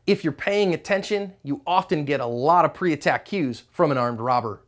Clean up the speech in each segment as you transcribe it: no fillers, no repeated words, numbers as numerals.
If you're paying attention, you often get a lot of pre-attack cues from an armed robber.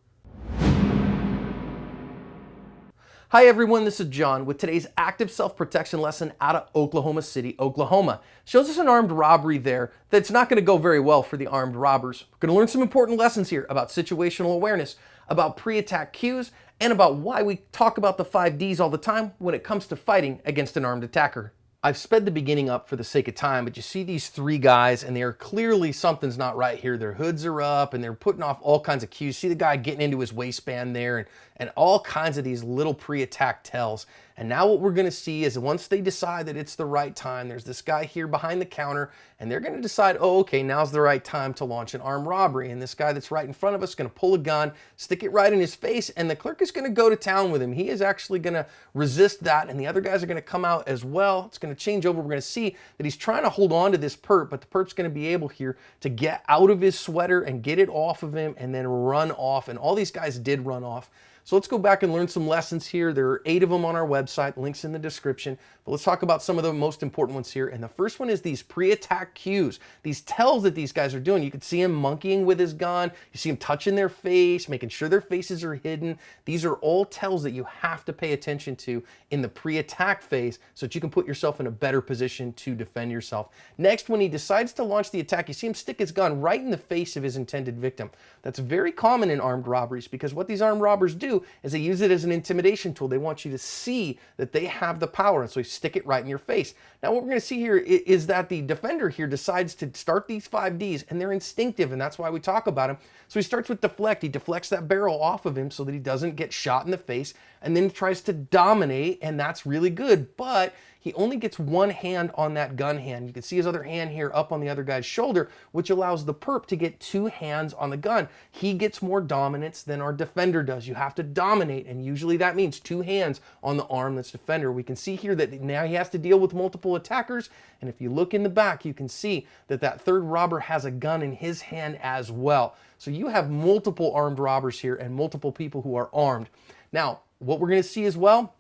Hi everyone, this is John with today's active self-protection lesson out of Oklahoma City, Oklahoma. Shows us an armed robbery there that's not going to go very well for the armed robbers. We're going to learn some important lessons here about situational awareness, about pre-attack cues, and about why we talk about the 5 Ds all the time when it comes to fighting against an armed attacker. I've sped the beginning up for the sake of time, but you see these 3 guys and they're clearly something's not right here. Their hoods are up and they're putting off all kinds of cues. See the guy getting into his waistband there and all kinds of these little pre-attack tells. And now what we're gonna see is once they decide that it's the right time, there's this guy here behind the counter and they're gonna decide, oh, okay, now's the right time to launch an armed robbery. And this guy that's right in front of us is gonna pull a gun, stick it right in his face, and the clerk is gonna go to town with him. He is actually gonna resist that, and the other guys are gonna come out as well. It's gonna change over. We're gonna see that he's trying to hold on to this perp, but the perp's gonna be able here to get out of his sweater and get it off of him and then run off. And all these guys did run off. So let's go back and learn some lessons here. There are 8 of them on our website, links in the description. But let's talk about some of the most important ones here. And the first one is these pre-attack cues, these tells that these guys are doing. You can see him monkeying with his gun. You see him touching their face, making sure their faces are hidden. These are all tells that you have to pay attention to in the pre-attack phase so that you can put yourself in a better position to defend yourself. Next, when he decides to launch the attack, you see him stick his gun right in the face of his intended victim. That's very common in armed robberies because what these armed robbers do is they use it as an intimidation tool. They want you to see that they have the power, and so they stick it right in your face. Now what we're going to see here is that the defender here decides to start these 5 Ds, and they're instinctive, and that's why we talk about them. So he starts with deflect. He deflects that barrel off of him so that he doesn't get shot in the face, and then tries to dominate, and that's really good, but he only gets one hand on that gun hand. You can see his other hand here up on the other guy's shoulder, which allows the perp to get 2 hands on the gun. He gets more dominance than our defender does. You have to dominate, and usually that means 2 hands on the arm that's defender. We can see here that now he has to deal with multiple attackers, and if you look in the back, you can see that that third robber has a gun in his hand as well. So you have multiple armed robbers here and multiple people who are armed. Now, what we're going to see as well,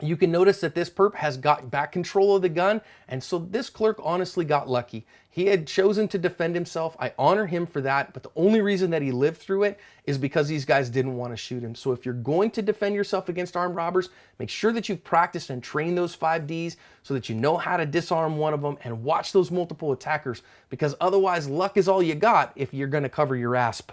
you can notice that this perp has got back control of the gun, and so this clerk honestly got lucky. He had chosen to defend himself. I honor him for that, but the only reason that he lived through it is because these guys didn't want to shoot him. So if you're going to defend yourself against armed robbers, make sure that you've practiced and trained those 5 Ds so that you know how to disarm one of them and watch those multiple attackers, because otherwise luck is all you got if you're going to cover your asp.